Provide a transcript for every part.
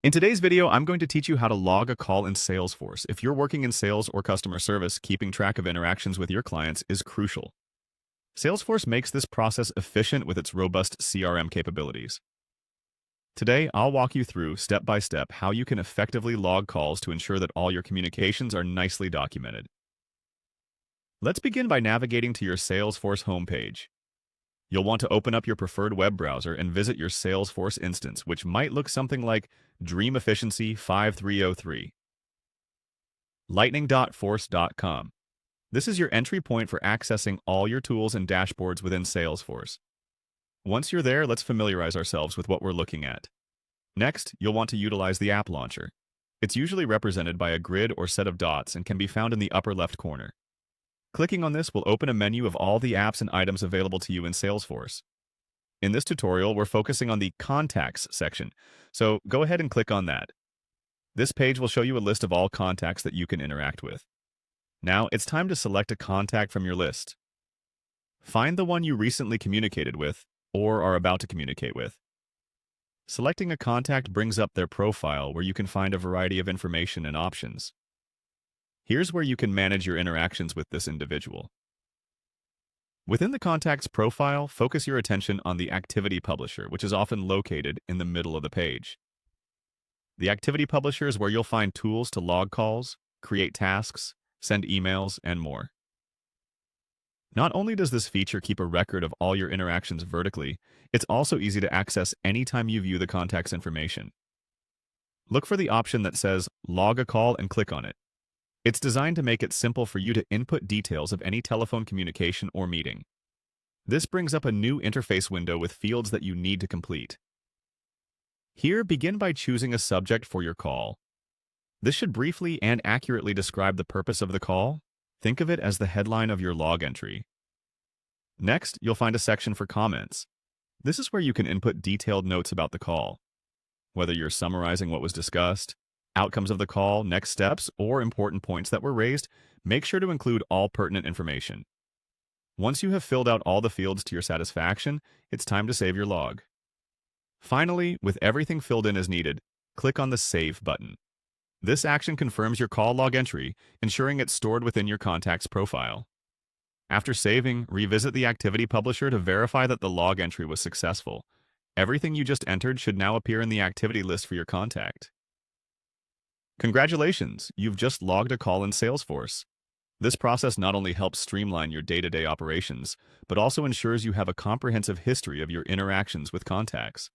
In today's video, I'm going to teach you how to log a call in Salesforce. If you're working in sales or customer service, keeping track of interactions with your clients is crucial. Salesforce makes this process efficient with its robust CRM capabilities. Today, I'll walk you through, step by step, how you can effectively log calls to ensure that all your communications are nicely documented. Let's begin by navigating to your Salesforce homepage. You'll want to open up your preferred web browser and visit your Salesforce instance, which might look something like Dream Efficiency 5303. Lightning.force.com. This is your entry point for accessing all your tools and dashboards within Salesforce. Once you're there, let's familiarize ourselves with what we're looking at. Next, you'll want to utilize the App Launcher. It's usually represented by a grid or set of dots and can be found in the upper left corner. Clicking on this will open a menu of all the apps and items available to you in Salesforce. In this tutorial, we're focusing on the Contacts section, so go ahead and click on that. This page will show you a list of all contacts that you can interact with. Now, it's time to select a contact from your list. Find the one you recently communicated with or are about to communicate with. Selecting a contact brings up their profile where you can find a variety of information and options. Here's where you can manage your interactions with this individual. Within the contact's profile, focus your attention on the Activity Publisher, which is often located in the middle of the page. The Activity Publisher is where you'll find tools to log calls, create tasks, send emails, and more. Not only does this feature keep a record of all your interactions vertically, it's also easy to access anytime you view the contact's information. Look for the option that says Log a Call and click on it. It's designed to make it simple for you to input details of any telephone communication or meeting. This brings up a new interface window with fields that you need to complete. Here, begin by choosing a subject for your call. This should briefly and accurately describe the purpose of the call. Think of it as the headline of your log entry. Next, you'll find a section for comments. This is where you can input detailed notes about the call. Whether you're summarizing what was discussed, outcomes of the call, next steps, or important points that were raised, make sure to include all pertinent information. Once you have filled out all the fields to your satisfaction, it's time to save your log. Finally, with everything filled in as needed, click on the Save button. This action confirms your call log entry, ensuring it's stored within your contact's profile. After saving, revisit the Activity Publisher to verify that the log entry was successful. Everything you just entered should now appear in the activity list for your contact. Congratulations, you've just logged a call in Salesforce. This process not only helps streamline your day-to-day operations, but also ensures you have a comprehensive history of your interactions with contacts.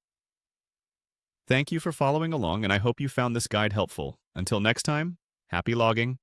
Thank you for following along, and I hope you found this guide helpful. Until next time, happy logging.